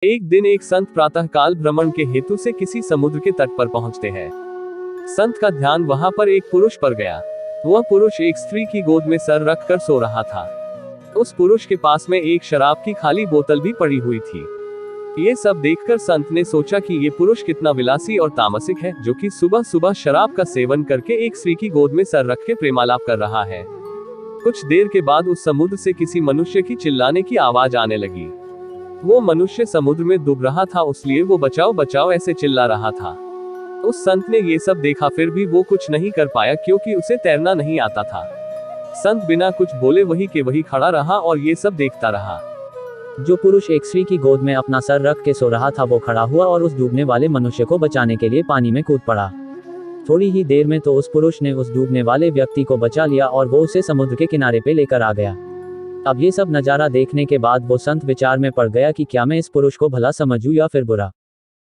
एक दिन एक संत प्रातःकाल भ्रमण के हेतु से किसी समुद्र के तट पर पहुंचते हैं। संत का ध्यान वहां पर एक पुरुष पर गया। वह पुरुष एक स्त्री की गोद में सर रखकर सो रहा था। उस पुरुष के पास में एक शराब की खाली बोतल भी पड़ी हुई थी। ये सब देखकर संत ने सोचा कि ये पुरुष कितना विलासी और तामसिक है, जो कि सुबह सुबह शराब का सेवन करके एक स्त्री की गोद में सर रख के प्रेमालाप कर रहा है। कुछ देर के बाद उस समुद्र से किसी मनुष्य की चिल्लाने की आवाज आने लगी। वो मनुष्य समुद्र में डूब रहा था, इसलिए वो बचाओ बचाओ ऐसे चिल्ला रहा था। उस संत ने ये सब देखा, फिर भी वो कुछ नहीं कर पाया क्योंकि उसे तैरना नहीं आता था। संत बिना कुछ बोले वही के वही खड़ा रहा और ये सब देखता रहा। जो पुरुष एक स्त्री की गोद में अपना सर रख के सो रहा था वो खड़ा हुआ और उस डूबने वाले मनुष्य को बचाने के लिए पानी में कूद पड़ा। थोड़ी ही देर में तो उस पुरुष ने उस डूबने वाले व्यक्ति को बचा लिया और वो उसे समुद्र के किनारे पे लेकर आ गया। अब ये सब नजारा देखने के बाद वो संत विचार में पड़ गया कि क्या मैं इस पुरुष को भला समझूं या फिर बुरा।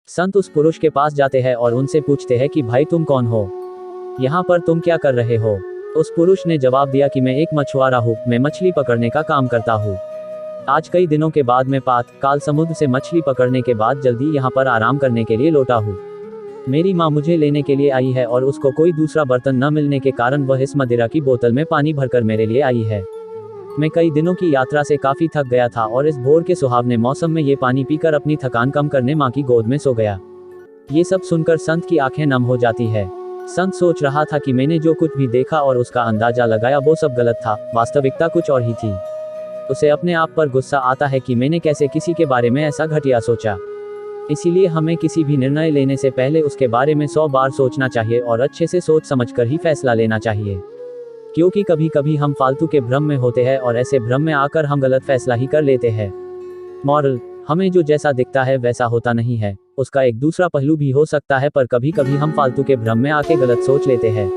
संत उस पुरुष के पास जाते हैं और उनसे पूछते हैं कि भाई तुम कौन हो, यहाँ पर तुम क्या कर रहे हो। उस पुरुष ने जवाब दिया कि मैं एक मछुआरा हूँ, मैं मछली पकड़ने का काम करता हूँ। आज कई दिनों के बाद मैं काल समुद्र से मछली पकड़ने के बाद जल्दी यहाँ पर आराम करने के लिए लौटा हूँ। मेरी माँ मुझे लेने के लिए आई है और उसको कोई दूसरा बर्तन न मिलने के कारण वह इस मदिरा की बोतल में पानी भरकर मेरे लिए आई है। मैं कई दिनों की यात्रा से काफी थक गया था और इस भोर के सुहावने मौसम में ये पानी पीकर अपनी थकान कम करने माँ की गोद में सो गया। ये सब सुनकर संत की आंखें नम हो जाती है। संत सोच रहा था कि मैंने जो कुछ भी देखा और उसका अंदाजा लगाया वो सब गलत था, वास्तविकता कुछ और ही थी। उसे अपने आप पर गुस्सा आता है कि मैंने कैसे किसी के बारे में ऐसा घटिया सोचा। इसीलिए हमें किसी भी निर्णय लेने से पहले उसके बारे में 100 बार सोचना चाहिए और अच्छे से सोच समझकर ही फैसला लेना चाहिए, क्योंकि कभी कभी हम फालतू के भ्रम में होते हैं और ऐसे भ्रम में आकर हम गलत फैसला ही कर लेते हैं। मॉरल, हमें जो जैसा दिखता है वैसा होता नहीं है, उसका एक दूसरा पहलू भी हो सकता है, पर कभी कभी हम फालतू के भ्रम में आके गलत सोच लेते हैं।